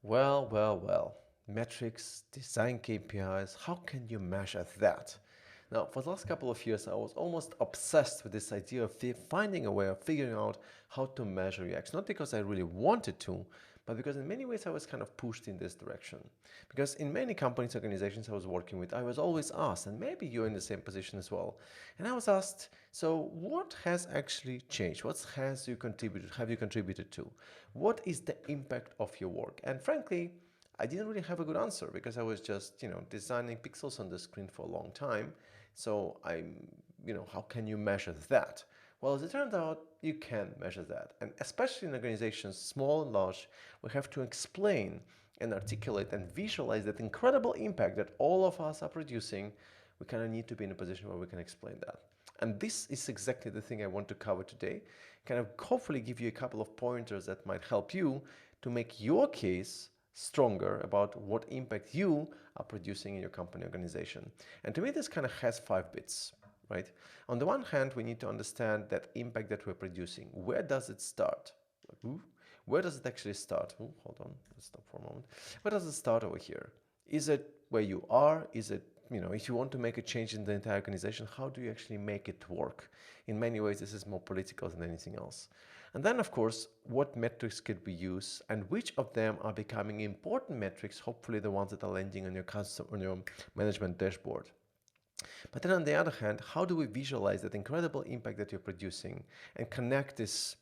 Well. Metrics, design KPIs, how can you measure that? Now, for the last couple of years, I was almost obsessed with this idea of finding a way of figuring out how to measure UX. Not because I really wanted to, but because in many ways I was kind of pushed in this direction. Because in many companies, organizations I was working with, I was always asked, and maybe you're in the same position as well, and I was asked, so what has actually changed? What have you contributed to? What is the impact of your work? And frankly, I didn't really have a good answer because I was just, designing pixels on the screen for a long time. So how can you measure that? Well, as it turned out, you can measure that. And especially in organizations, small and large, we have to explain and articulate and visualize that incredible impact that all of us are producing. We kind of need to be in a position where we can explain that. And this is exactly the thing I want to cover today. Kind of hopefully give you a couple of pointers that might help you to make your case stronger about what impact you are producing in your company organization. And to me, this kind of has 5 bits, right? On the one hand, we need to understand that impact that we're producing. Where does it start? Where does it actually start? Hold on, let's stop for a moment. Where does it start over here? Is it where you are? Is it, if you want to make a change in the entire organization, how do you actually make it work? In many ways, this is more political than anything else. And then, of course, what metrics could we use and which of them are becoming important metrics, hopefully the ones that are landing on your management dashboard. But then on the other hand, how do we visualize that incredible impact that you're producing and connect this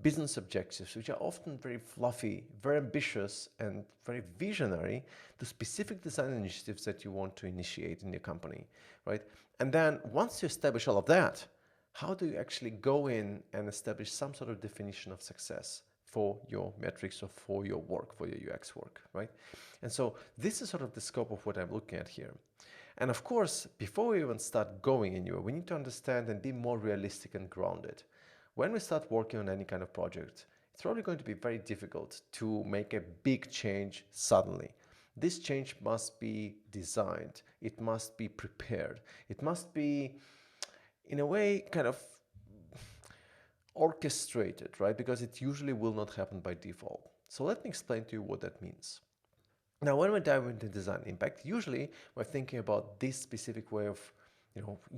business objectives, which are often very fluffy, very ambitious, and very visionary, to specific design initiatives that you want to initiate in your company, right? And then once you establish all of that, how do you actually go in and establish some sort of definition of success for your metrics or for your work, for your UX work, right? And so this is sort of the scope of what I'm looking at here. And of course, before we even start going anywhere, we need to understand and be more realistic and grounded. When we start working on any kind of project, it's probably going to be very difficult to make a big change suddenly. This change must be designed. It must be prepared. It must be, in a way, kind of orchestrated, right? Because it usually will not happen by default. So let me explain to you what that means. Now, when we dive into design impact, usually we're thinking about this specific way of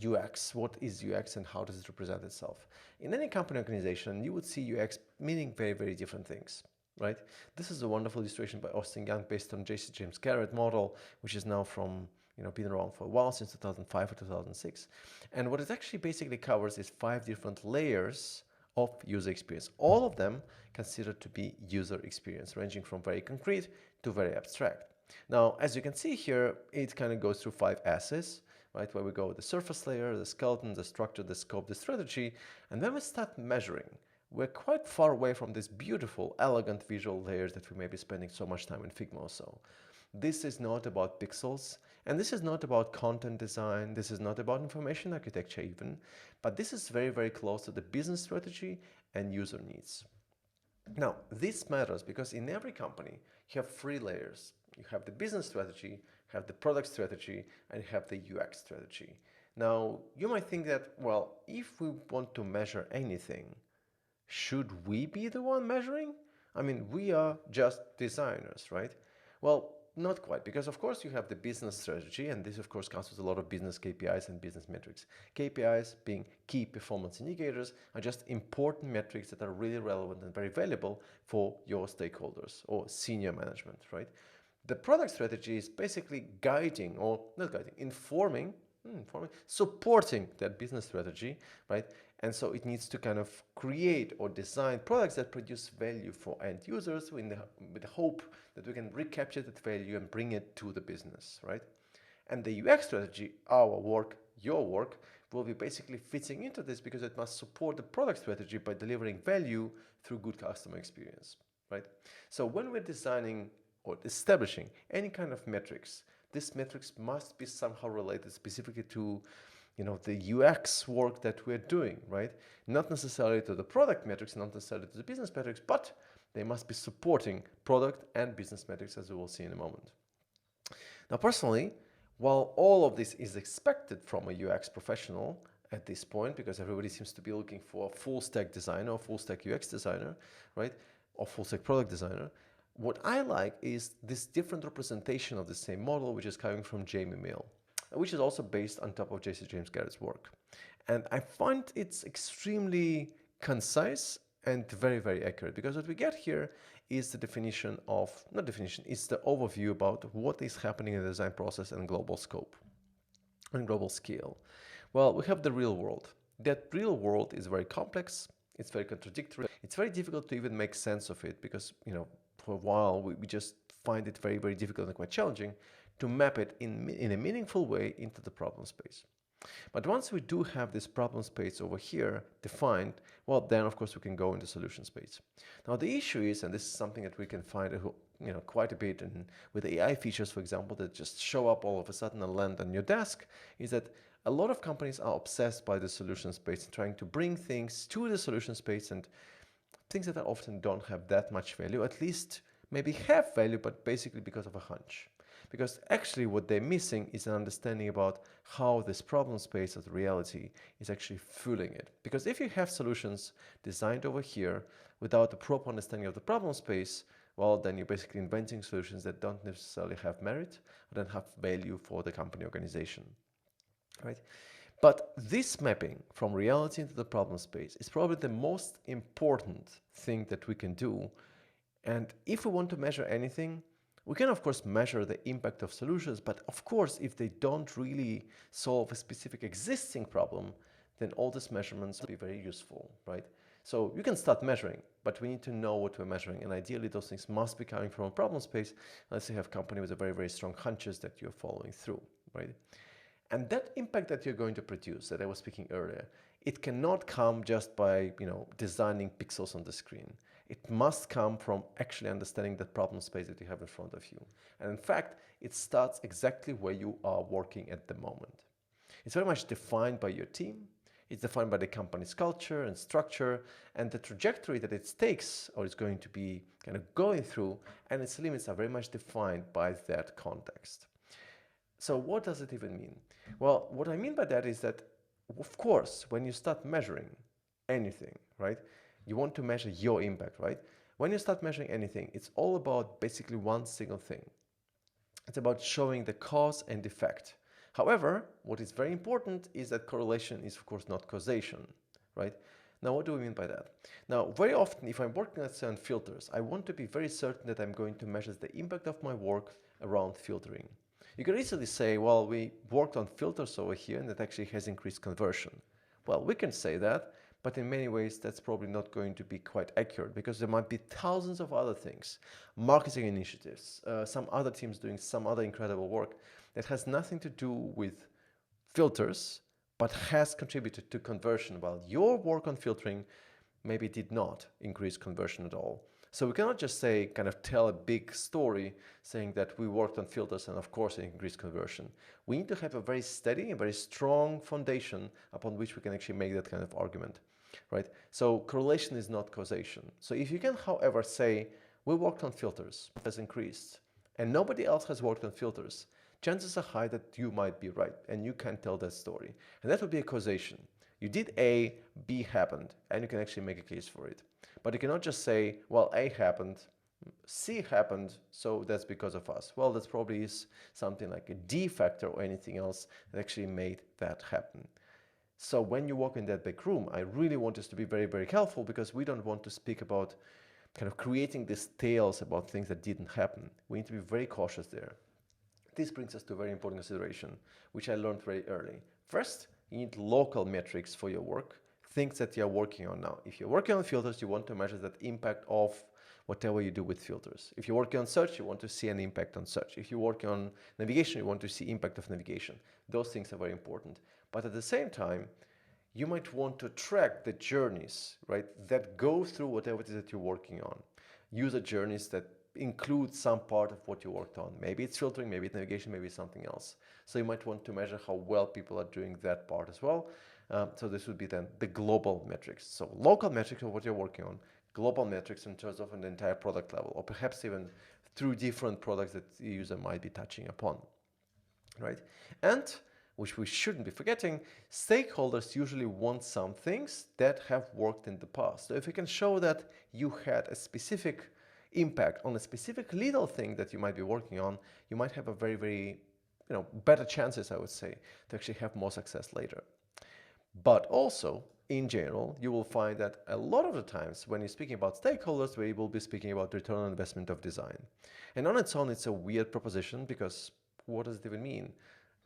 UX. What is UX and how does it represent itself? In any company organization, you would see UX meaning very, very different things, right? This is a wonderful illustration by Austin Young based on J.C. James Garrett model, which is now from, been around for a while, since 2005 or 2006. And what it actually basically covers is 5 different layers of user experience. All of them considered to be user experience, ranging from very concrete to very abstract. Now, as you can see here, it kind of goes through 5 S's, right? Where we go the surface layer, the skeleton, the structure, the scope, the strategy. And when we start measuring, we're quite far away from these beautiful, elegant visual layers that we may be spending so much time in Figma or so. This is not about pixels, and this is not about content design, this is not about information architecture even, but this is very, very close to the business strategy and user needs. Now, this matters because in every company, you have 3 layers. You have the business strategy, you have the product strategy, and you have the UX strategy. Now, you might think that, well, if we want to measure anything, should we be the one measuring? I mean, we are just designers, right? Well, not quite, because of course you have the business strategy, and this of course comes with a lot of business KPIs and business metrics. KPIs, being key performance indicators, are just important metrics that are really relevant and very valuable for your stakeholders or senior management, right? The product strategy is basically guiding, or not guiding, informing, supporting that business strategy, right? And so it needs to kind of create or design products that produce value for end users with the hope that we can recapture that value and bring it to the business, right? And the UX strategy, our work, your work, will be basically fitting into this because it must support the product strategy by delivering value through good customer experience, right? So when we're designing or establishing any kind of metrics, these metrics must be somehow related specifically to the UX work that we're doing, right? Not necessarily to the product metrics, not necessarily to the business metrics, but they must be supporting product and business metrics, as we will see in a moment. Now, personally, while all of this is expected from a UX professional at this point, because everybody seems to be looking for a full stack designer or full stack UX designer, right? Or full stack product designer, What I like is this different representation of the same model, which is coming from Jamie Mill, which is also based on top of J.C. James Garrett's work. And I find it's extremely concise and very, very accurate, because what we get here is the definition of, not definition, it's the overview about what is happening in the design process and global scope and global scale. Well, we have the real world. That real world is very complex. It's very contradictory. It's very difficult to even make sense of it because, for a while we just find it very, very difficult and quite challenging to map it in a meaningful way into the problem space. But once we do have this problem space over here defined, well, then of course we can go into solution space. Now the issue is, and this is something that we can find quite a bit with AI features, for example, that just show up all of a sudden and land on your desk, is that a lot of companies are obsessed by the solution space and trying to bring things to the solution space, and things that often don't have that much value, at least maybe have value, but basically because of a hunch. Because actually what they're missing is an understanding about how this problem space of reality is actually fueling it. Because if you have solutions designed over here without a proper understanding of the problem space, well, then you're basically inventing solutions that don't necessarily have merit or don't have value for the company organization, right? But this mapping from reality into the problem space is probably the most important thing that we can do. And if we want to measure anything, we can, of course, measure the impact of solutions, but of course, if they don't really solve a specific existing problem, then all these measurements will be very useful, right? So you can start measuring, but we need to know what we're measuring, and ideally those things must be coming from a problem space, unless you have a company with a very, very strong hunches that you're following through, right? And that impact that you're going to produce, that I was speaking earlier, it cannot come just by designing pixels on the screen. It must come from actually understanding the problem space that you have in front of you. And in fact, it starts exactly where you are working at the moment. It's very much defined by your team. It's defined by the company's culture and structure and the trajectory that it takes or is going to be kind of going through, and its limits are very much defined by that context. So what does it even mean? Well, what I mean by that is that, of course, when you start measuring anything, right, you want to measure your impact, right? When you start measuring anything, it's all about basically one single thing. It's about showing the cause and effect. However, what is very important is that correlation is, of course, not causation, right? Now, what do we mean by that? Now, very often, if I'm working, let's say, on filters, I want to be very certain that I'm going to measure the impact of my work around filtering. You can easily say, well, we worked on filters over here and that actually has increased conversion. Well, we can say that, but in many ways that's probably not going to be quite accurate because there might be thousands of other things, marketing initiatives, some other teams doing some other incredible work that has nothing to do with filters, but has contributed to conversion, while your work on filtering maybe did not increase conversion at all. So we cannot just say, kind of tell a big story saying that we worked on filters and of course it increased conversion. We need to have a very steady and very strong foundation upon which we can actually make that kind of argument, right? So correlation is not causation. So if you can, however, say, we worked on filters, it has increased, and nobody else has worked on filters, chances are high that you might be right and you can tell that story. And that would be a causation. You did A, B happened, and you can actually make a case for it. But you cannot just say, well, A happened, C happened, so that's because of us. Well, that's probably is something like a D factor or anything else that actually made that happen. So when you walk in that big room, I really want us to be very, very careful because we don't want to speak about kind of creating these tales about things that didn't happen. We need to be very cautious there. This brings us to a very important consideration, which I learned very early. First, you need local metrics for your work, things that you're working on now. If you're working on filters, you want to measure that impact of whatever you do with filters. If you're working on search, you want to see an impact on search. If you're working on navigation, you want to see impact of navigation. Those things are very important. But at the same time, you might want to track the journeys, right, that go through whatever it is that you're working on. User journeys that include some part of what you worked on. Maybe it's filtering, maybe it's navigation, maybe it's something else. So you might want to measure how well people are doing that part as well. So this would be then the global metrics. So local metrics of what you're working on, global metrics in terms of an entire product level, or perhaps even through different products that the user might be touching upon, right? And, which we shouldn't be forgetting, stakeholders usually want some things that have worked in the past. So if you can show that you had a specific impact on a specific little thing that you might be working on, you might have a very, very, better chances, I would say, to actually have more success later. But also, in general, you will find that a lot of the times when you're speaking about stakeholders, we will be speaking about return on investment of design. And on its own, it's a weird proposition because what does it even mean?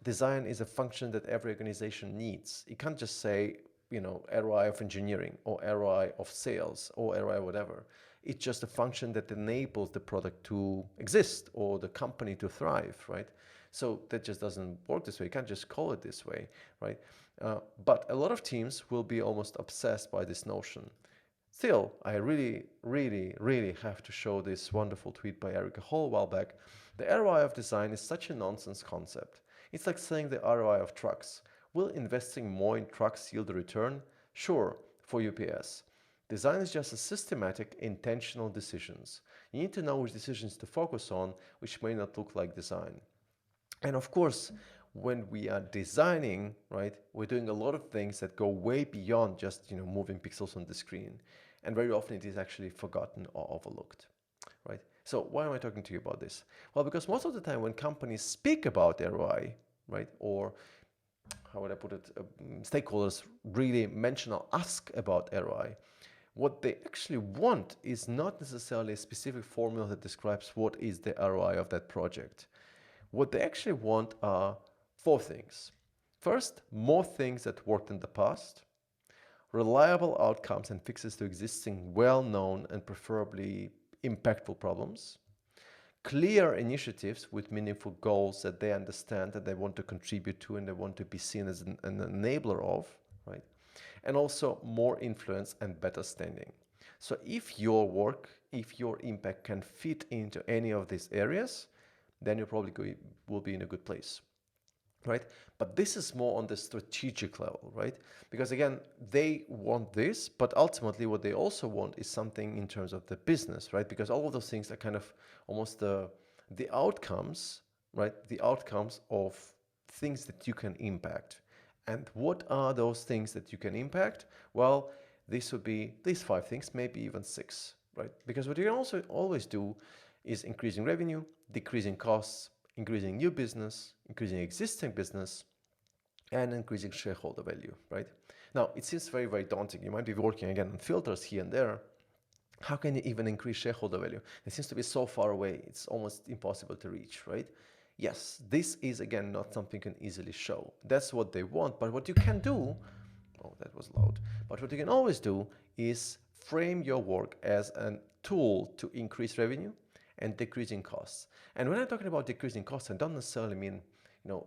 Design is a function that every organization needs. You can't just say, ROI of engineering or ROI of sales or ROI whatever. It's just a function that enables the product to exist or the company to thrive, right? So that just doesn't work this way. You can't just call it this way, right? But a lot of teams will be almost obsessed by this notion. Still, I really, really, really have to show this wonderful tweet by Eric a whole while back. The ROI of design is such a nonsense concept. It's like saying the ROI of trucks. Will investing more in trucks yield a return? Sure, for UPS. Design is just a systematic, intentional decisions. You need to know which decisions to focus on, which may not look like design. And of course, when we are designing, right, we're doing a lot of things that go way beyond just, moving pixels on the screen. And very often it is actually forgotten or overlooked, right? So why am I talking to you about this? Well, because most of the time when companies speak about ROI, right, or how would I put it, stakeholders really mention or ask about ROI, what they actually want is not necessarily a specific formula that describes what is the ROI of that project. What they actually want are 4 things. First, more things that worked in the past, reliable outcomes and fixes to existing well-known and preferably impactful problems, clear initiatives with meaningful goals that they understand that they want to contribute to and they want to be seen as an enabler of, right? And also more influence and better standing. So if your work, if your impact can fit into any of these areas, then you probably will be in a good place, right? But this is more on the strategic level, right? Because again, they want this, but ultimately what they also want is something in terms of the business, right? Because all of those things are kind of almost the outcomes, right? The outcomes of things that you can impact. And what are those things that you can impact? Well, this would be these 5 things, maybe even 6, right? Because what you can also always do is increasing revenue, decreasing costs, increasing new business, increasing existing business, and increasing shareholder value, right? Now, it seems very, very daunting. You might be working again on filters here and there. How can you even increase shareholder value? It seems to be so far away. It's almost impossible to reach, right? Yes, this is again not something you can easily show. That's what they want, but what you can do, oh, that was loud, but what you can always do is frame your work as a tool to increase revenue and decreasing costs. And when I'm talking about decreasing costs, I don't necessarily mean,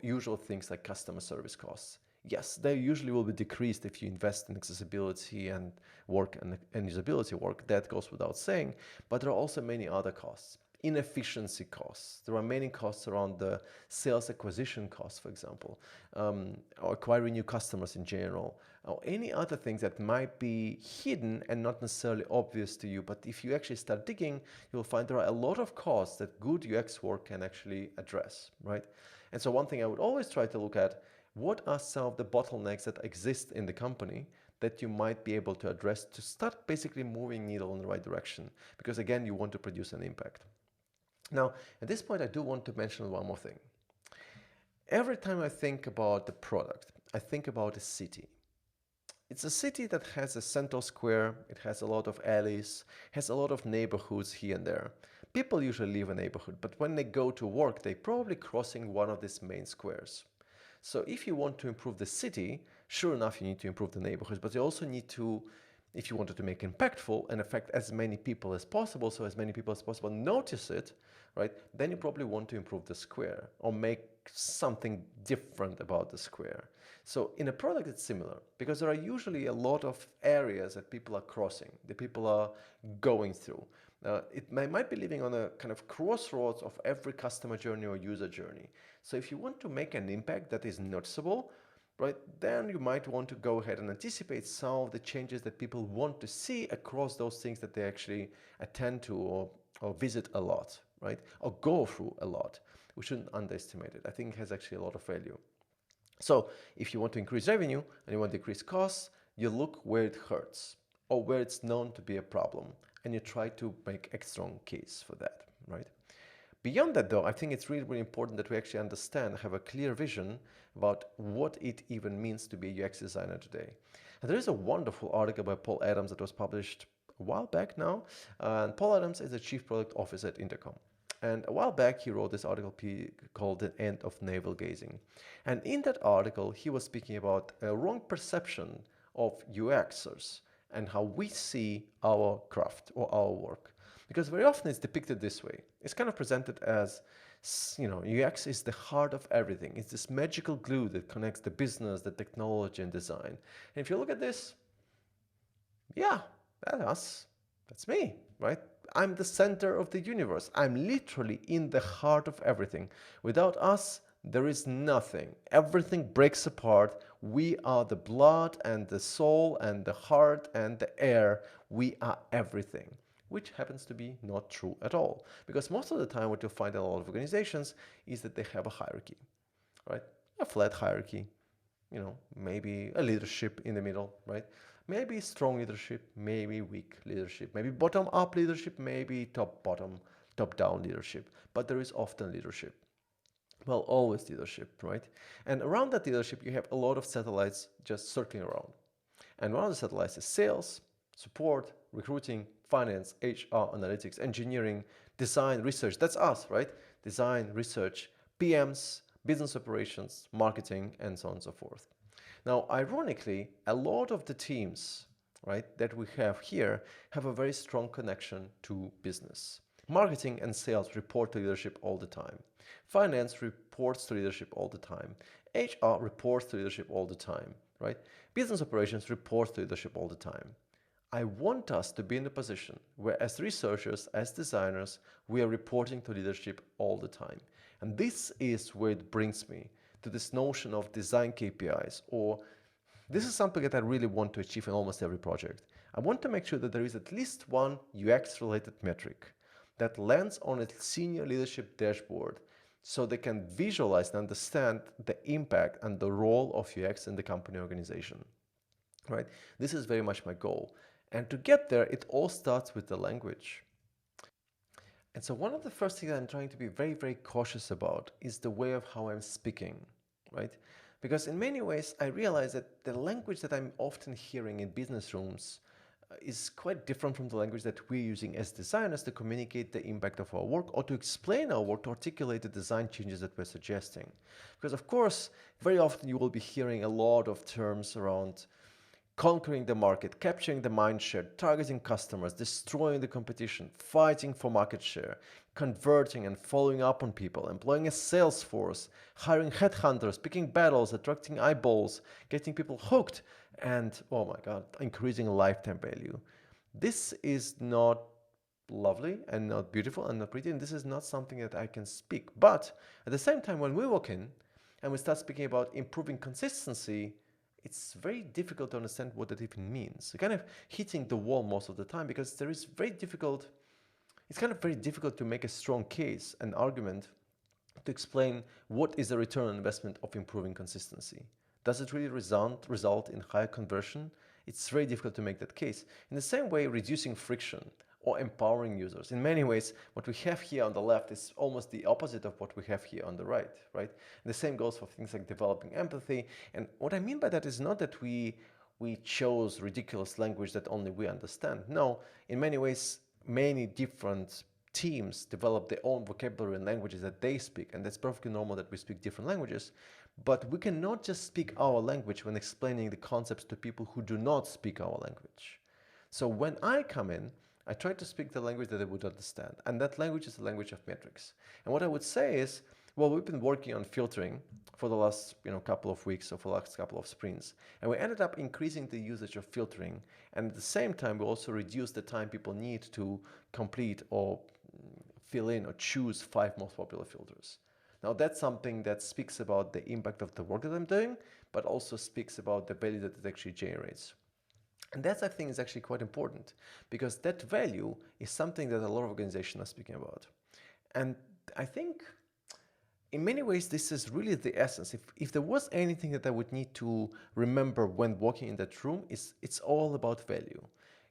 usual things like customer service costs. Yes, they usually will be decreased if you invest in accessibility and work and usability work. That goes without saying, but there are also many other costs. Inefficiency costs. There are many costs around the sales acquisition costs, for example, or acquiring new customers in general, or any other things that might be hidden and not necessarily obvious to you. But if you actually start digging, you'll find there are a lot of costs that good UX work can actually address, right? And so one thing I would always try to look at, what are some of the bottlenecks that exist in the company that you might be able to address to start basically moving needle in the right direction? Because again, you want to produce an impact. Now, at this point, I do want to mention one more thing. Every time I think about the product, I think about a city. It's a city that has a central square, it has a lot of alleys, has a lot of neighborhoods here and there. People usually leave a neighborhood, but when they go to work, they're probably crossing one of these main squares. So if you want to improve the city, sure enough, you need to improve the neighborhoods, but you also need to, if you wanted to make impactful and affect as many people as possible, so as many people as possible notice it, right, then you probably want to improve the square or make something different about the square. So in a product, it's similar because there are usually a lot of areas that people are crossing, that people are going through. It might be living on a kind of crossroads of every customer journey or user journey. So if you want to make an impact that is noticeable, right, then you might want to go ahead and anticipate some of the changes that people want to see across those things that they actually attend to or visit a lot, right, or go through a lot. We shouldn't underestimate it. I think it has actually a lot of value. So if you want to increase revenue and you want to decrease costs, you look where it hurts or where it's known to be a problem. and you try to make a strong case for that, right? Beyond that, though, I think it's really, really important that we actually understand, have a clear vision about what it even means to be a UX designer today. And there is a wonderful article by Paul Adams that was published a while back now. And Paul Adams is the Chief Product Officer at Intercom. And a while back, he wrote this article called The End of Navel Gazing. And in that article, he was speaking about a wrong perception of UXers and how we see our craft or our work. Because very often it's depicted this way. It's kind of presented as, UX is the heart of everything. It's this magical glue that connects the business, the technology, and design. And if you look at this, yeah, that's us. That's me, right? I'm the center of the universe. I'm literally in the heart of everything. Without us, there is nothing. Everything breaks apart. We are the blood and the soul and the heart and the air. We are everything, which happens to be not true at all. Because most of the time what you'll find in a lot of organizations is that they have a hierarchy, right? A flat hierarchy, maybe a leadership in the middle, right? Maybe strong leadership, maybe weak leadership, maybe bottom-up leadership, maybe top-bottom, top-down leadership. But there is often leadership. Well, always leadership, right? And around that leadership, you have a lot of satellites just circling around. And one of the satellites is sales, support, recruiting, finance, HR, analytics, engineering, design, research. That's us, right? Design, research, PMs, business operations, marketing, and so on and so forth. Now, ironically, a lot of the teams, right, that we have here have a very strong connection to business. Marketing and sales report to leadership all the time. Finance reports to leadership all the time. HR reports to leadership all the time, right? Business operations reports to leadership all the time. I want us to be in a position where as researchers, as designers, we are reporting to leadership all the time. And this is where it brings me to this notion of design KPIs, or this is something that I really want to achieve in almost every project. I want to make sure that there is at least one UX-related metric that lands on a senior leadership dashboard so they can visualize and understand the impact and the role of UX in the company organization, right? This is very much my goal. And to get there, it all starts with the language. And so one of the first things I'm trying to be very, very cautious about is the way of how I'm speaking, right? Because in many ways, I realize that the language that I'm often hearing in business rooms is quite different from the language that we're using as designers to communicate the impact of our work or to explain our work, to articulate the design changes that we're suggesting. Because of course, very often you will be hearing a lot of terms around conquering the market, capturing the mind share, targeting customers, destroying the competition, fighting for market share, converting and following up on people, employing a sales force, hiring headhunters, picking battles, attracting eyeballs, getting people hooked, and, oh my God, increasing lifetime value. This is not lovely and not beautiful and not pretty, and this is not something that I can speak. But at the same time, when we walk in and we start speaking about improving consistency, it's very difficult to understand what that even means. You're kind of hitting the wall most of the time because it's kind of very difficult to make a strong case, an argument, to explain what is the return on investment of improving consistency. Does it really result in higher conversion? It's very difficult to make that case. In the same way, reducing friction or empowering users. In many ways, what we have here on the left is almost the opposite of what we have here on the right, right? And the same goes for things like developing empathy. And what I mean by that is not that we chose ridiculous language that only we understand. No, in many ways, many different teams develop their own vocabulary and languages that they speak, and that's perfectly normal that we speak different languages. But we cannot just speak our language when explaining the concepts to people who do not speak our language. So when I come in, I try to speak the language that they would understand, and that language is the language of metrics. And what I would say is, well, we've been working on filtering for the last couple of weeks or for the last couple of sprints, and we ended up increasing the usage of filtering, and at the same time we also reduced the time people need to complete or fill in or choose 5 most popular filters. Now that's something that speaks about the impact of the work that I'm doing, but also speaks about the value that it actually generates. And that, I think, is actually quite important because that value is something that a lot of organizations are speaking about. And I think in many ways, this is really the essence. If there was anything that I would need to remember when walking in that room, it's all about value.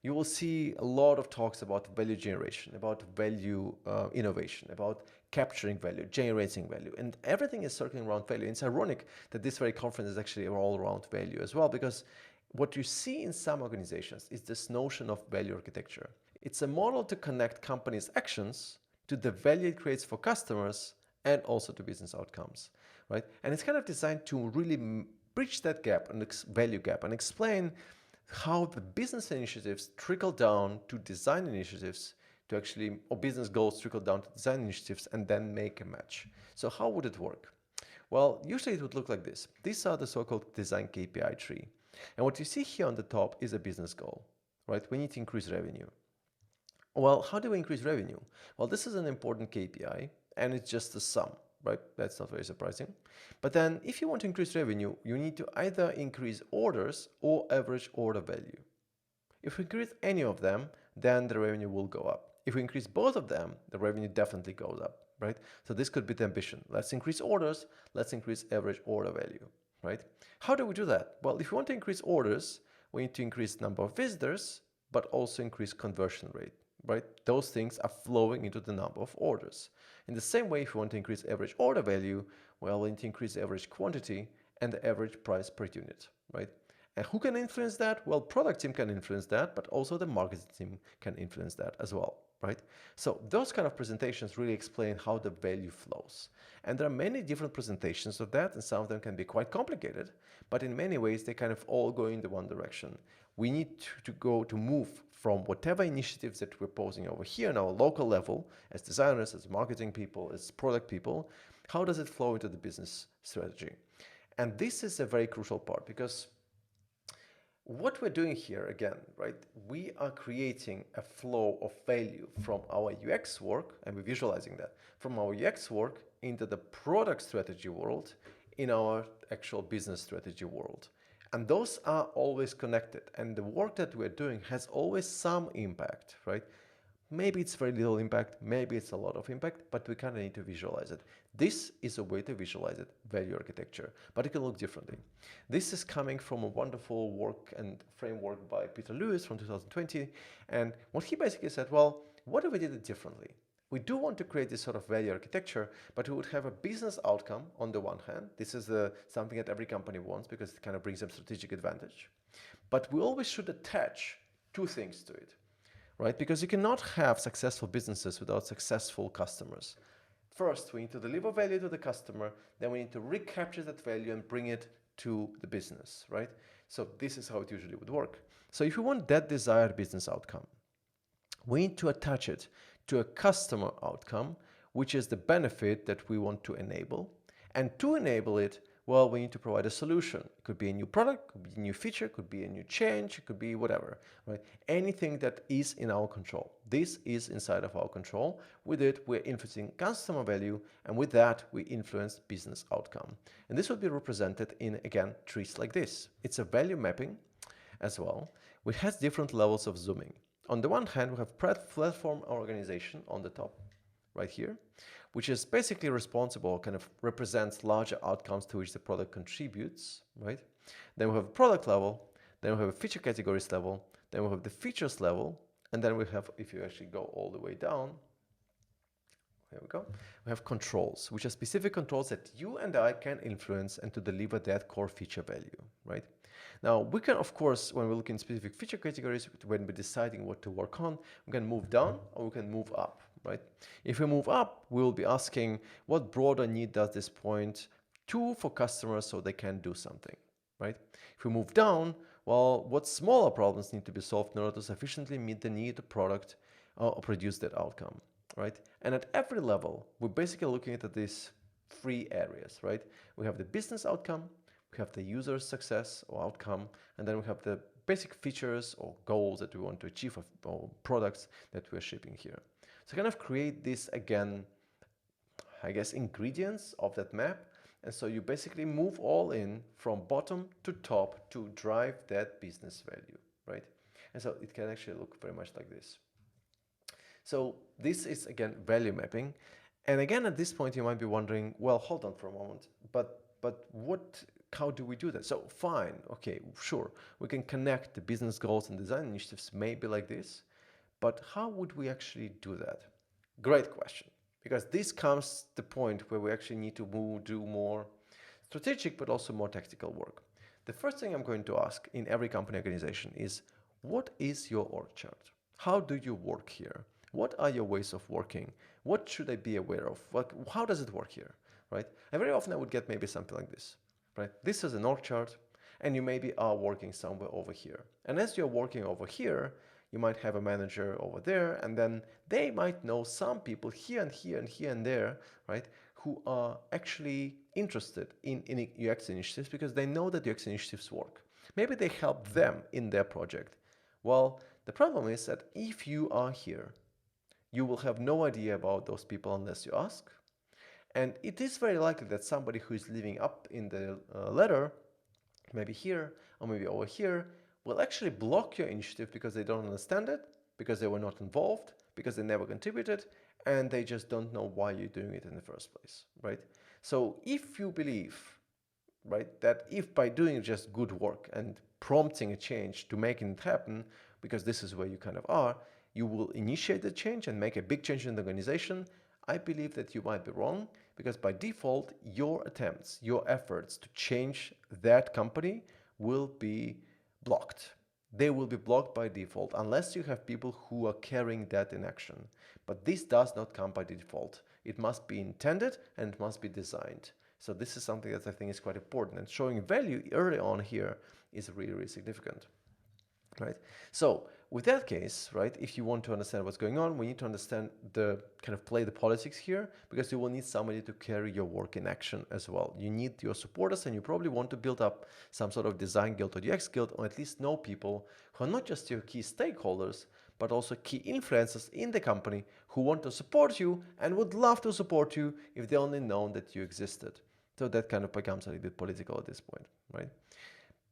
you will see a lot of talks about value generation, about value innovation, about capturing value, generating value, and everything is circling around value. And it's ironic that this very conference is actually all around value as well, because what you see in some organizations is this notion of value architecture. It's a model to connect companies' actions to the value it creates for customers and also to business outcomes, right? And it's kind of designed to really bridge that gap and value gap and explain how the business initiatives trickle down to design initiatives to actually, or business goals trickle down to design initiatives and then make a match. So how would it work? Well, usually it would look like this. These are the so-called design KPI tree. And what you see here on the top is a business goal, right? We need to increase revenue. Well, how do we increase revenue? Well, this is an important KPI and it's just a sum, right? That's not very surprising. But then if you want to increase revenue, you need to either increase orders or average order value. If we increase any of them, then the revenue will go up. If we increase both of them, the revenue definitely goes up, right? So this could be the ambition. Let's increase orders, let's increase average order value, right? How do we do that? Well, if we want to increase orders, we need to increase number of visitors, but also increase conversion rate, right? Those things are flowing into the number of orders. In the same way, if we want to increase average order value, well, we need to increase the average quantity and the average price per unit, right? And who can influence that? Well, product team can influence that, but also the marketing team can influence that as well, right? So those kind of presentations really explain how the value flows. And there are many different presentations of that, and some of them can be quite complicated, but in many ways, they kind of all go in the one direction. We need to move from whatever initiatives that we're posing over here on our local level, as designers, as marketing people, as product people, how does it flow into the business strategy? And this is a very crucial part, because what we're doing here, again, right, we are creating a flow of value from our UX work, and we're visualizing that, from our UX work into the product strategy world in our actual business strategy world. And those are always connected. And the work that we're doing has always some impact, right? Maybe it's very little impact, maybe it's a lot of impact, but we kind of need to visualize it. This is a way to visualize it, value architecture, but it can look differently. This is coming from a wonderful work and framework by Peter Lewis from 2020. And what he basically said, well, what if we did it differently? We do want to create this sort of value architecture, but we would have a business outcome on the one hand. This is something that every company wants because it kind of brings them strategic advantage. But we always should attach two things to it, right? Because you cannot have successful businesses without successful customers. First, we need to deliver value to the customer, then we need to recapture that value and bring it to the business, right? So this is how it usually would work. So if you want that desired business outcome, we need to attach it to a customer outcome, which is the benefit that we want to enable. And to enable it, well, we need to provide a solution. It could be a new product, could be a new feature, it could be a new change, it could be whatever, right? Anything that is in our control. This is inside of our control. With it, we're influencing customer value, and with that, we influence business outcome. And this will be represented in, again, trees like this. It's a value mapping as well, which has different levels of zooming. On the one hand, we have platform organization on the top, right here, which is basically responsible, kind of represents larger outcomes to which the product contributes, right? Then we have a product level, then we have a feature categories level, then we have the features level, and then we have, if you actually go all the way down, here we go, we have controls, which are specific controls that you and I can influence and to deliver that core feature value, right? Now, we can, of course, when we look in specific feature categories, when we're deciding what to work on, we can move down or we can move up, right? If we move up, we'll be asking what broader need does this point to for customers so they can do something, right? If we move down, well, what smaller problems need to be solved in order to sufficiently meet the need of the product or produce that outcome, right? And at every level, we're basically looking at these three areas, right? We have the business outcome, we have the user success or outcome, and then we have the basic features or goals that we want to achieve or products that we're shipping here. So kind of create this, again, I guess, ingredients of that map. And so you basically move all in from bottom to top to drive that business value, right? And so it can actually look very much like this. So this is, again, value mapping. And again, at this point, you might be wondering, well, hold on for a moment, but what how do we do that? So fine, okay, sure, we can connect the business goals and design initiatives maybe like this, but how would we actually do that? Great question, because this comes to the point where we actually need to do more strategic but also more tactical work. The first thing I'm going to ask in every company organization is, what is your org chart? How do you work here? What are your ways of working? What should I be aware of? How does it work here, right? And very often I would get maybe something like this, right? This is an org chart, and you maybe are working somewhere over here. And as you're working over here, you might have a manager over there, and then they might know some people here and here and here and there, right, who are actually interested in UX initiatives because they know that UX initiatives work. Maybe they help them in their project. Well, the problem is that if you are here, you will have no idea about those people unless you ask. And it is very likely that somebody who is living up in the ladder, maybe here or maybe over here, will actually block your initiative because they don't understand it, because they were not involved, because they never contributed, and they just don't know why you're doing it in the first place, right? So if you believe, right, that if by doing just good work and prompting a change to making it happen, because this is where you kind of are, you will initiate the change and make a big change in the organization, I believe that you might be wrong, because by default, your attempts, your efforts to change that company will be blocked. They will be blocked by default unless you have people who are carrying that in action. But this does not come by default. It must be intended and it must be designed. So this is something that I think is quite important, and showing value early on here is really, really significant. Right. So with that case, right, if you want to understand what's going on, we need to understand the kind of play the politics here, because you will need somebody to carry your work in action as well. You need your supporters, and you probably want to build up some sort of design guild or UX guild, or at least know people who are not just your key stakeholders, but also key influencers in the company who want to support you and would love to support you if they only known that you existed. So that kind of becomes a little bit political at this point, right?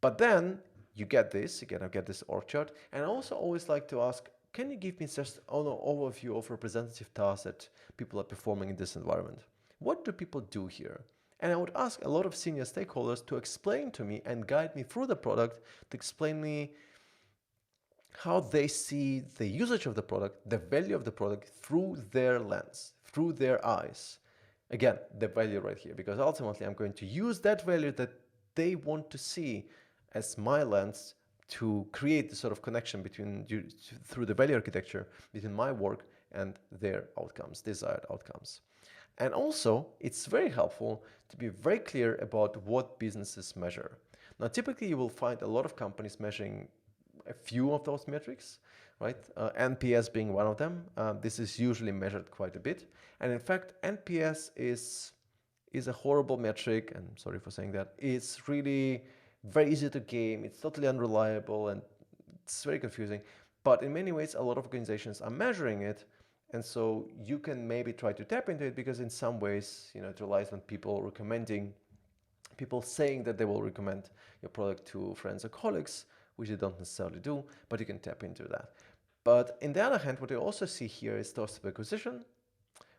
But then you get this, you get this org chart. And I also always like to ask, can you give me just an overview of representative tasks that people are performing in this environment? What do people do here? And I would ask a lot of senior stakeholders to explain to me and guide me through the product, to explain me how they see the usage of the product, the value of the product through their lens, through their eyes. Again, the value right here, because ultimately I'm going to use that value that they want to see as my lens to create the sort of connection between you through the value architecture between my work and their outcomes, desired outcomes. And also, it's very helpful to be very clear about what businesses measure. Now, typically you will find a lot of companies measuring a few of those metrics, right? NPS being one of them. This is usually measured quite a bit. And in fact, NPS is a horrible metric, and sorry for saying that. It's really very easy to game, it's totally unreliable, and it's very confusing. But in many ways, a lot of organizations are measuring it, and so you can maybe try to tap into it, because in some ways, it relies on people saying that they will recommend your product to friends or colleagues, which they don't necessarily do, but you can tap into that. But on the other hand, what you also see here is cost of acquisition,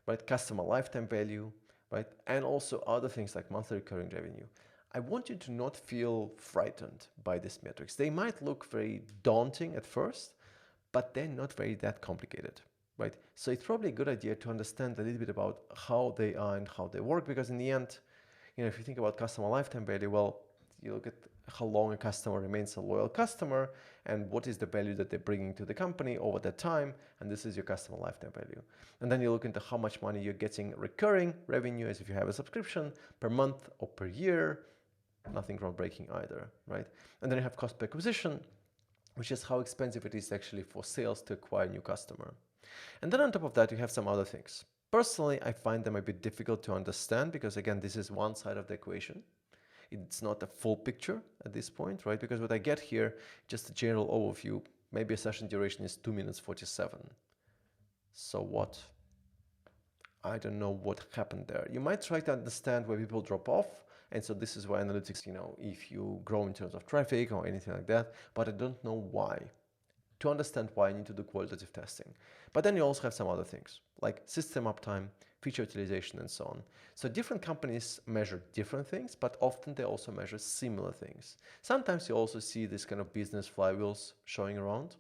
right? Customer lifetime value, right? And also other things like monthly recurring revenue. I want you to not feel frightened by these metrics. They might look very daunting at first, but they're not very that complicated, right? So it's probably a good idea to understand a little bit about how they are and how they work, because in the end, if you think about customer lifetime value, well, you look at how long a customer remains a loyal customer and what is the value that they're bringing to the company over that time, and this is your customer lifetime value. And then you look into how much money you're getting recurring revenue, as if you have a subscription, per month or per year. Nothing groundbreaking either, right? And then you have cost per acquisition, which is how expensive it is actually for sales to acquire a new customer. And then on top of that, you have some other things. Personally, I find them a bit difficult to understand, because again, this is one side of the equation. It's not a full picture at this point, right? Because what I get here, just a general overview, maybe a session duration is 2 minutes 47. So what? I don't know what happened there. You might try to understand where people drop off. And so this is why analytics, if you grow in terms of traffic or anything like that, but I don't know why. To understand why, I need to do qualitative testing. But then you also have some other things, like system uptime, feature utilization, and so on. So different companies measure different things, but often they also measure similar things. Sometimes you also see this kind of business flywheels showing around,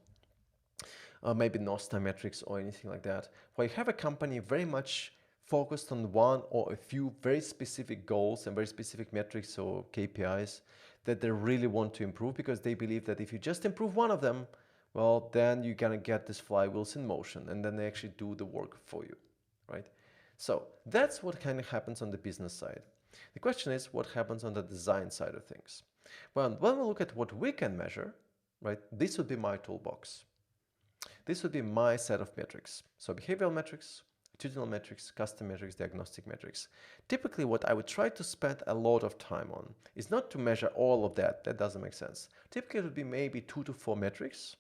maybe North Star metrics or anything like that, where you have a company very much focused on one or a few very specific goals and very specific metrics or KPIs that they really want to improve, because they believe that if you just improve one of them, well, then you're gonna get these flywheels in motion, and then they actually do the work for you, right? So that's what kind of happens on the business side. The question is, what happens on the design side of things? Well, when we look at what we can measure, right, this would be my toolbox. This would be my set of metrics. So behavioral metrics, attitudinal metrics, custom metrics, diagnostic metrics. Typically, what I would try to spend a lot of time on is not to measure all of that. That doesn't make sense. Typically, it would be maybe 2 to 4 metrics.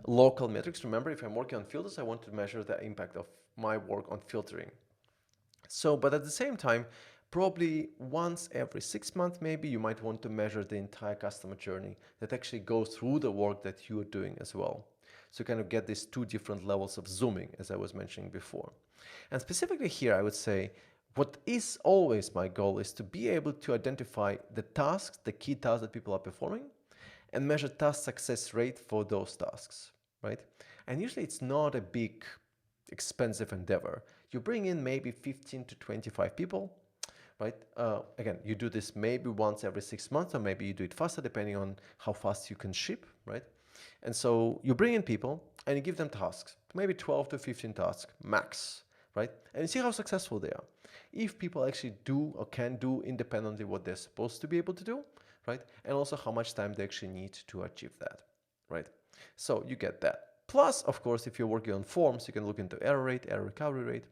Local metrics. Remember, if I'm working on filters, I want to measure the impact of my work on filtering. So, but at the same time, probably once every 6 months, maybe you might want to measure the entire customer journey that actually goes through the work that you are doing as well. So you kind of get these 2 different levels of zooming, as I was mentioning before. And specifically here, I would say what is always my goal is to be able to identify the tasks, the key tasks that people are performing, and measure task success rate for those tasks, right? And usually it's not a big, expensive endeavor. You bring in maybe 15 to 25 people, right? Again, you do this maybe once every 6 months, or maybe you do it faster depending on how fast you can ship, right? And so you bring in people and you give them tasks, maybe 12 to 15 tasks max, right? And you see how successful they are. If people actually do or can do independently what they're supposed to be able to do, right? And also how much time they actually need to achieve that, right? So you get that. Plus, of course, if you're working on forms, you can look into error rate, error recovery rate.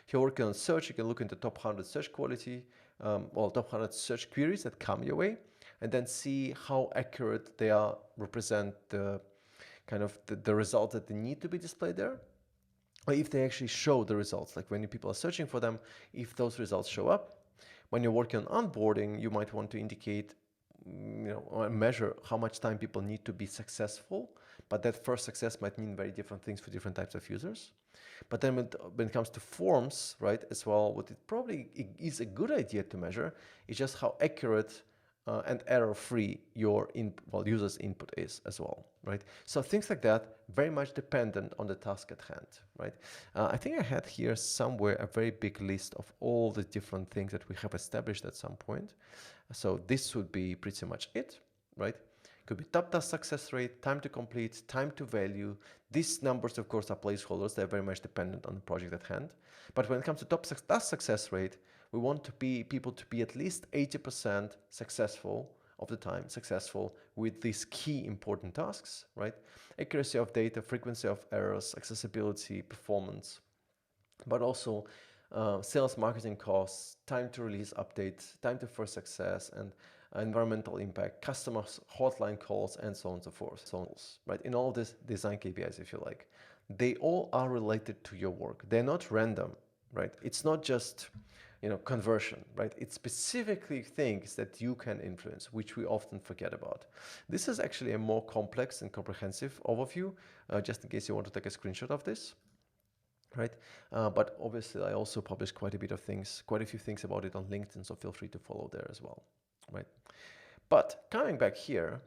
If you're working on search, you can look into top 100 search quality, or top 100 search queries that come your way, and then see how accurate they are, represent the kind of the results that they need to be displayed there, or if they actually show the results, like when people are searching for them, if those results show up. When you're working on onboarding, you might want to indicate, or measure how much time people need to be successful, but that first success might mean very different things for different types of users. But then when it comes to forms, right, as well, what it probably is a good idea to measure is just how accurate and error-free your user's input is as well, right? So things like that, very much dependent on the task at hand, right? I think I had here somewhere a very big list of all the different things that we have established at some point. So this would be pretty much it, right? Could be top task success rate, time to complete, time to value. These numbers, of course, are placeholders. They're very much dependent on the project at hand. But when it comes to top task success rate, we want to be people to be at least 80% successful of the time, successful with these key important tasks, right? Accuracy of data, frequency of errors, accessibility, performance, but also sales marketing costs, time to release updates, time to first success, and environmental impact, customers hotline calls, and so on and so forth. So, right, in all these design KPIs, if you like, they all are related to your work. They're not random, right? It's not just conversion, right? It's specifically things that you can influence, which we often forget about. This is actually a more complex and comprehensive overview, just in case you want to take a screenshot of this, right? But obviously, I also publish quite a few things about it on LinkedIn, so feel free to follow there as well, right? But coming back here,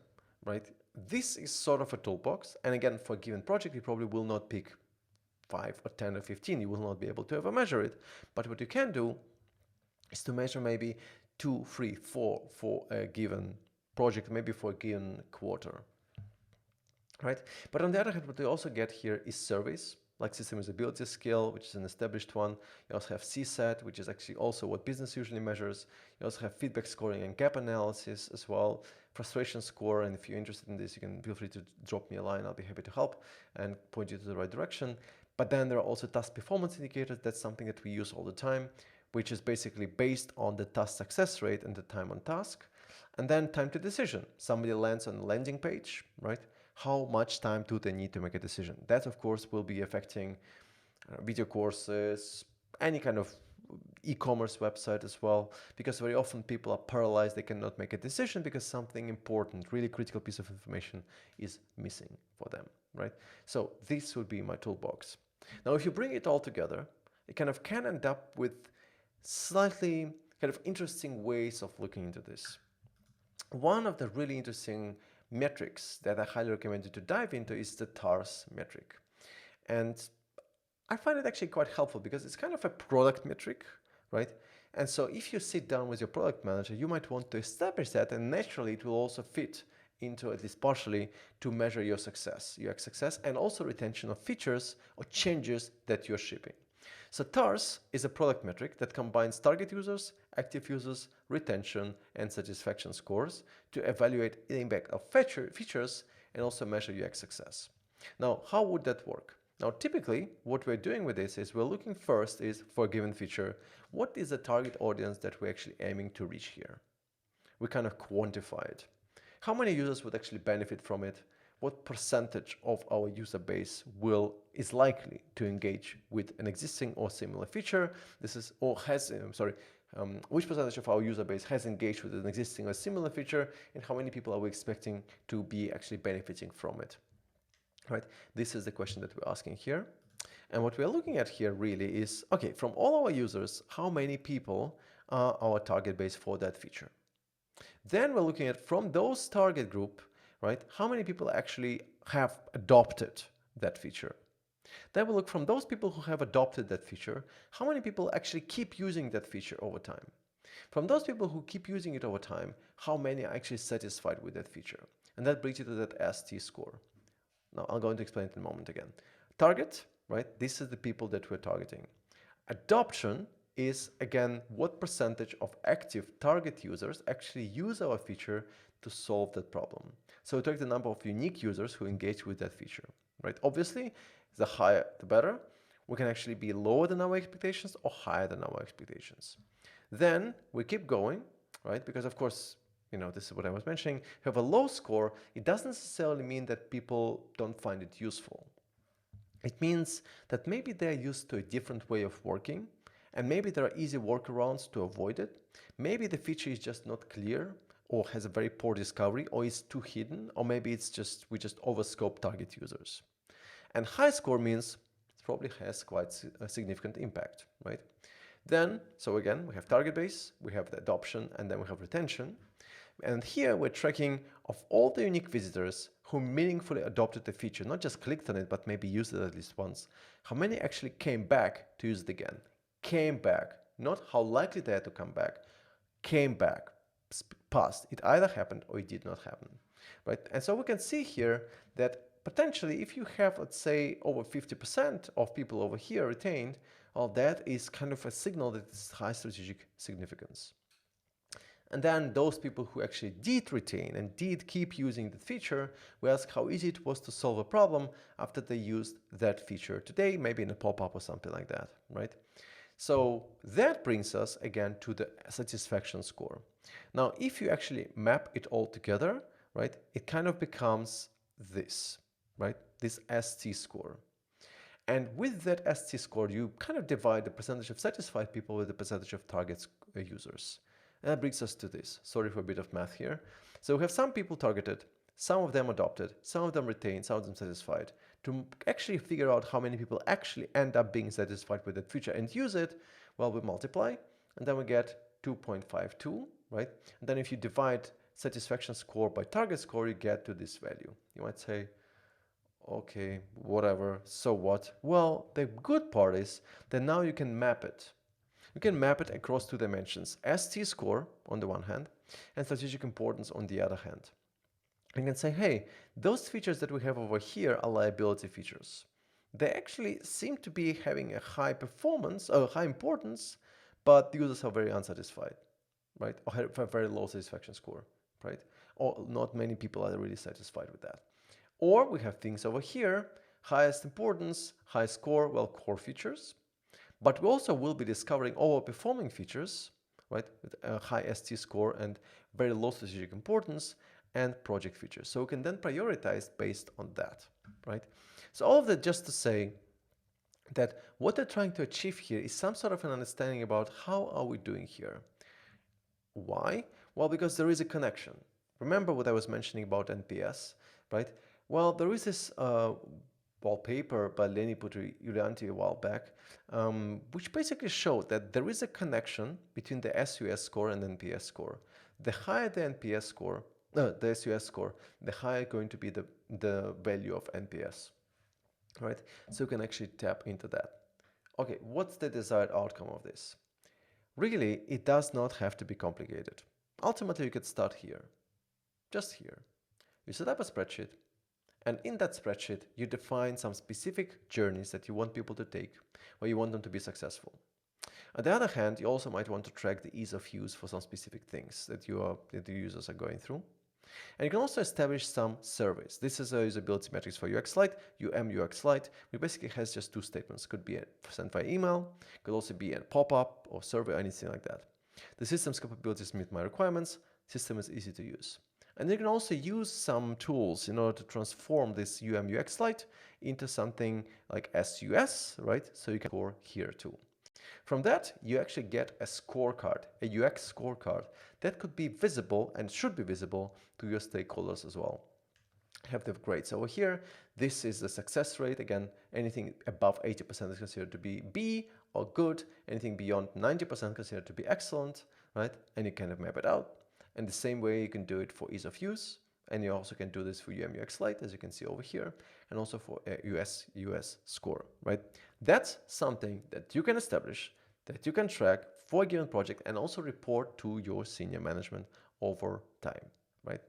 right, this is sort of a toolbox. And again, for a given project, you probably will not pick 5 or 10 or 15. You will not be able to ever measure it. But what you can do is to measure maybe 2, 3, 4 for a given project, maybe for a given quarter, right? But on the other hand, what we also get here is surveys, like system usability scale, which is an established one. You also have CSAT, which is actually also what business usually measures. You also have feedback scoring and gap analysis as well, frustration score. And if you're interested in this, you can feel free to drop me a line. I'll be happy to help and point you to the right direction. But then there are also task performance indicators. That's something that we use all the time, which is basically based on the task success rate and the time on task. And then time to decision. Somebody lands on a landing page, right? How much time do they need to make a decision? That, of course, will be affecting video courses, any kind of e-commerce website as well, because very often people are paralyzed. They cannot make a decision because something important, really critical piece of information is missing for them, right? So this would be my toolbox. Now, if you bring it all together, it kind of can end up with slightly kind of interesting ways of looking into this. One of the really interesting metrics that I highly recommend you to dive into is the TARS metric. And I find it actually quite helpful because it's kind of a product metric, right? And so if you sit down with your product manager, you might want to establish that, and naturally it will also fit into, at least partially, to measure your success, UX success, and also retention of features or changes that you're shipping. So TARS is a product metric that combines target users, active users, retention, and satisfaction scores to evaluate the impact of features and also measure UX success. Now, how would that work? Now, typically, what we're doing with this is we're looking first is for a given feature, what is the target audience that we're actually aiming to reach here? We kind of quantify it. How many users would actually benefit from it? What percentage of our user base is likely to engage with an existing or similar feature? Which percentage of our user base has engaged with an existing or similar feature, and how many people are we expecting to be actually benefiting from it? Right? This is the question that we're asking here. And what we're looking at here really is, okay, from all our users, how many people are our target base for that feature? Then we're looking at, from those target group, right, how many people actually have adopted that feature? Then we'll look from those people who have adopted that feature, how many people actually keep using that feature over time? From those people who keep using it over time, how many are actually satisfied with that feature? And that brings you to that ST score. Now, I'm going to explain it in a moment again. Target, right? This is the people that we're targeting. Adoption is, again, what percentage of active target users actually use our feature to solve that problem. So we take the number of unique users who engage with that feature, right? Obviously, the higher, the better. We can actually be lower than our expectations or higher than our expectations. Then we keep going, right? Because of course, this is what I was mentioning. If you have a low score, it doesn't necessarily mean that people don't find it useful. It means that maybe they're used to a different way of working, and maybe there are easy workarounds to avoid it. Maybe the feature is just not clear, or has a very poor discovery, or is too hidden, or maybe we just overscope target users. And high score means it probably has quite a significant impact, right? Then, so again, we have target base, we have the adoption, and then we have retention. And here we're tracking of all the unique visitors who meaningfully adopted the feature, not just clicked on it, but maybe used it at least once. How many actually came back to use it again? Came back, not how likely they had to come back, came back, past. It either happened or it did not happen, right? And so we can see here that potentially if you have, let's say, over 50% of people over here retained, well, that is kind of a signal that it's high strategic significance. And then those people who actually did retain and did keep using the feature, we ask how easy it was to solve a problem after they used that feature today, maybe in a pop-up or something like that, right? So that brings us again to the satisfaction score. Now, if you actually map it all together, right, it kind of becomes this, right, this ST score. And with that ST score, you kind of divide the percentage of satisfied people with the percentage of target users. And that brings us to this. Sorry for a bit of math here. So we have some people targeted, some of them adopted, some of them retained, some of them satisfied. To actually figure out how many people actually end up being satisfied with that feature and use it, well, we multiply, and then we get 2.52, right? And then if you divide satisfaction score by target score, you get to this value. You might say, okay, whatever, so what? Well, the good part is that now you can map it. You can map it across two dimensions, ST score on the one hand, and strategic importance on the other hand. You can say, hey, those features that we have over here are liability features. They actually seem to be having a high performance, or high importance, but the users are very unsatisfied, right? Or have a very low satisfaction score, right? Or not many people are really satisfied with that. Or we have things over here, highest importance, high score, well, core features. But we also will be discovering overperforming features, right, with a high ST score and very low strategic importance, and project features. So we can then prioritize based on that, right? So all of that just to say that what they're trying to achieve here is some sort of an understanding about how are we doing here. Why? Well, because there is a connection. Remember what I was mentioning about NPS, right? Well, there is this paper by Lenny Puglianti a while back, which basically showed that there is a connection between the SUS score and NPS score. The higher the NPS score, the SUS score, the higher going to be the value of NPS, right? So you can actually tap into that. Okay, what's the desired outcome of this? Really, it does not have to be complicated. Ultimately, you could start here, just here. You set up a spreadsheet, and in that spreadsheet, you define some specific journeys that you want people to take, where you want them to be successful. On the other hand, you also might want to track the ease of use for some specific things that the users are going through. And you can also establish some surveys. This is a usability metrics for UX Lite, UX Lite, which basically has just two statements. Could be sent via email, could also be a pop-up or survey or anything like that. The system's capabilities meet my requirements. System is easy to use. And you can also use some tools in order to transform this UX Lite into something like SUS, right? So you can score here too. From that, you actually get a scorecard, a UX scorecard that could be visible and should be visible to your stakeholders as well. Have the grades over here. This is the success rate. Again, anything above 80% is considered to be B or good. Anything beyond 90% considered to be excellent, right? And you kind of map it out. And the same way you can do it for ease of use. And you also can do this for UX Lite, as you can see over here, and also for a US score, right? That's something that you can establish, that you can track for a given project and also report to your senior management over time, right?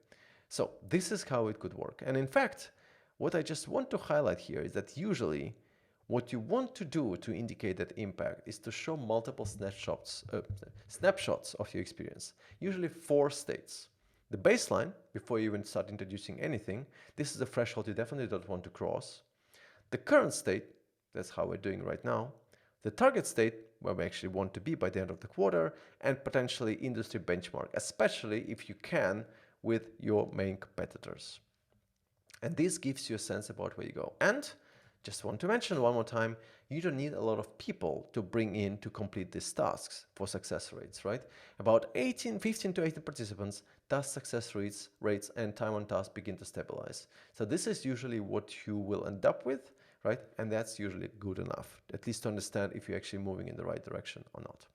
So this is how it could work. And in fact, what I just want to highlight here is that usually what you want to do to indicate that impact is to show multiple snapshots of your experience, usually 4 states. The baseline, before you even start introducing anything, this is a threshold you definitely don't want to cross. The current state, that's how we're doing right now. The target state, where we actually want to be by the end of the quarter, and potentially industry benchmark, especially if you can with your main competitors. And this gives you a sense about where you go. And just want to mention one more time, you don't need a lot of people to bring in to complete these tasks for success rates, right? About 15 to 18 participants, task success rates and time on task begin to stabilize. So this is usually what you will end up with, right? And that's usually good enough, at least to understand if you're actually moving in the right direction or not.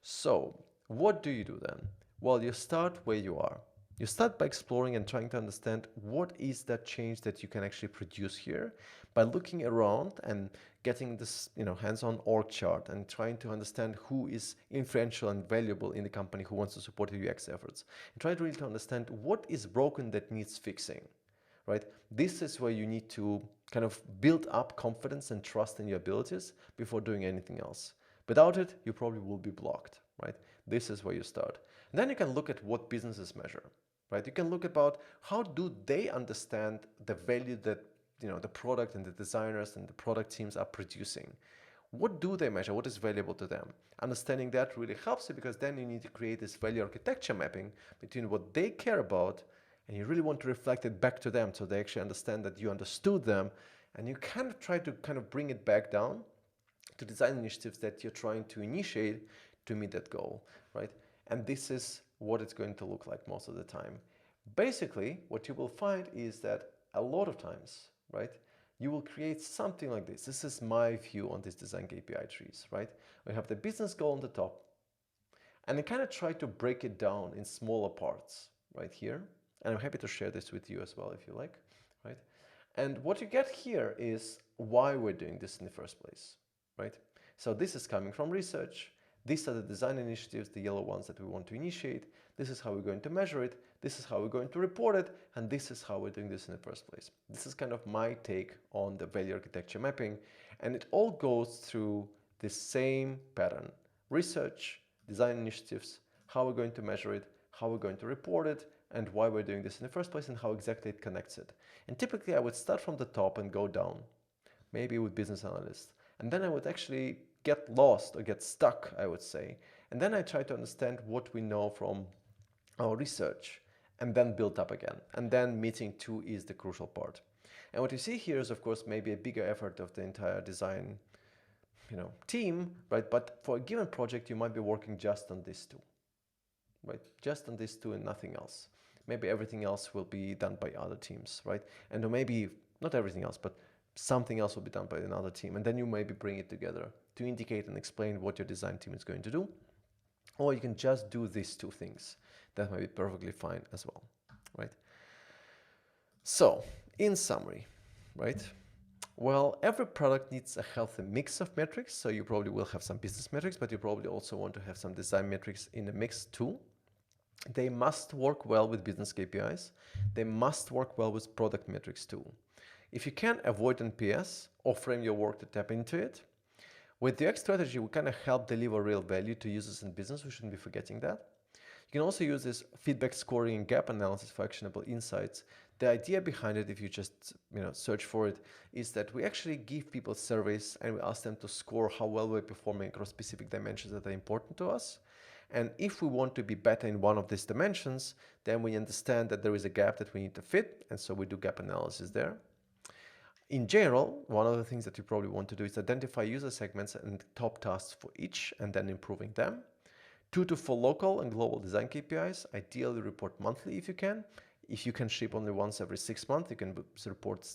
So what do you do then? Well, you start where you are. You start by exploring and trying to understand what is that change that you can actually produce here by looking around and getting this hands-on org chart and trying to understand who is influential and valuable in the company who wants to support your UX efforts. And try to really to understand what is broken that needs fixing, right? This is where you need to kind of build up confidence and trust in your abilities before doing anything else. Without it, you probably will be blocked, right? This is where you start. And then you can look at what businesses measure. Right? You can look about how do they understand the value that the product and the designers and the product teams are producing. What do they measure? What is valuable to them? Understanding that really helps you because then you need to create this value architecture mapping between what they care about and you really want to reflect it back to them so they actually understand that you understood them and you kind of try to bring it back down to design initiatives that you're trying to initiate to meet that goal, right? And this is what it's going to look like most of the time. Basically, what you will find is that a lot of times, right, you will create something like this. This is my view on these design KPI trees, right? We have the business goal on the top, and I kind of try to break it down in smaller parts right here. And I'm happy to share this with you as well if you like, right? And what you get here is why we're doing this in the first place, right? So this is coming from research. These are the design initiatives, the yellow ones that we want to initiate. This is how we're going to measure it. This is how we're going to report it. And this is how we're doing this in the first place. This is kind of my take on the value architecture mapping. And it all goes through the same pattern. Research, design initiatives, how we're going to measure it, how we're going to report it, and why we're doing this in the first place and how exactly it connects it. And typically I would start from the top and go down, maybe with business analysts. And then I would actually get lost or get stuck, I would say. And then I try to understand what we know from our research and then build up again. And then meeting 2 is the crucial part. And what you see here is, of course, maybe a bigger effort of the entire design team, right? But for a given project, you might be working just on these 2, right? Just on these 2 and nothing else. maybe everything else will be done by other teams, right? And or maybe not everything else, but something else will be done by another team. And then you maybe bring it together to indicate and explain what your design team is going to do. Or you can just do these two things. That might be perfectly fine as well, right? So, in summary, right? Well, every product needs a healthy mix of metrics. So you probably will have some business metrics, but you probably also want to have some design metrics in the mix too. They must work well with business KPIs. They must work well with product metrics too. If you can avoid NPS or frame your work to tap into it, with the UX strategy, we kind of help deliver real value to users and business. We shouldn't be forgetting that. You can also use this feedback scoring and gap analysis for actionable insights. The idea behind it, if you just search for it, is that we actually give people surveys and we ask them to score how well we're performing across specific dimensions that are important to us. And if we want to be better in one of these dimensions, then we understand that there is a gap that we need to fit, and so we do gap analysis there. In general, one of the things that you probably want to do is identify user segments and top tasks for each, and then improving them. 2 to 4 local and global design KPIs, ideally report monthly if you can. If you can ship only once every 6 months, you can report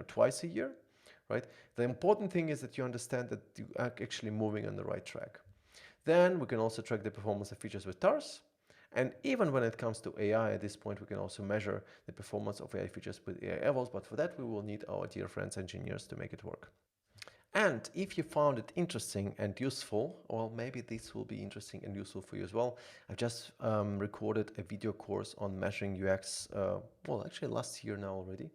twice a year, right? The important thing is that you understand that you are actually moving on the right track. Then we can also track the performance of features with TARs. And even when it comes to AI, at this point, we can also measure the performance of AI features with AI evals, but for that, we will need our dear friends engineers to make it work. And if you found it interesting and useful, or maybe this will be interesting and useful for you as well, I've just recorded a video course on measuring UX, actually last year now already,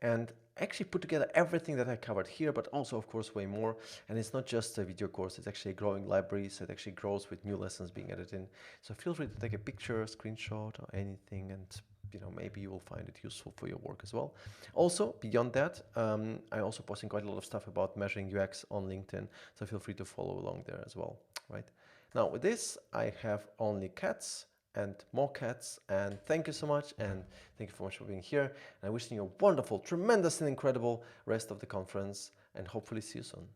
and actually put together everything that I covered here, but also, of course, way more. And it's not just a video course, it's actually a growing library, so it actually grows with new lessons being added in. So feel free to take a picture, a screenshot, or anything, and maybe you will find it useful for your work as well. Also, beyond that, I'm also posting quite a lot of stuff about measuring UX on LinkedIn, so feel free to follow along there as well, right? Now, with this, I have only cats and more cats, and thank you so much, and thank you so much for being here. And I wish you a wonderful, tremendous, and incredible rest of the conference, and hopefully see you soon.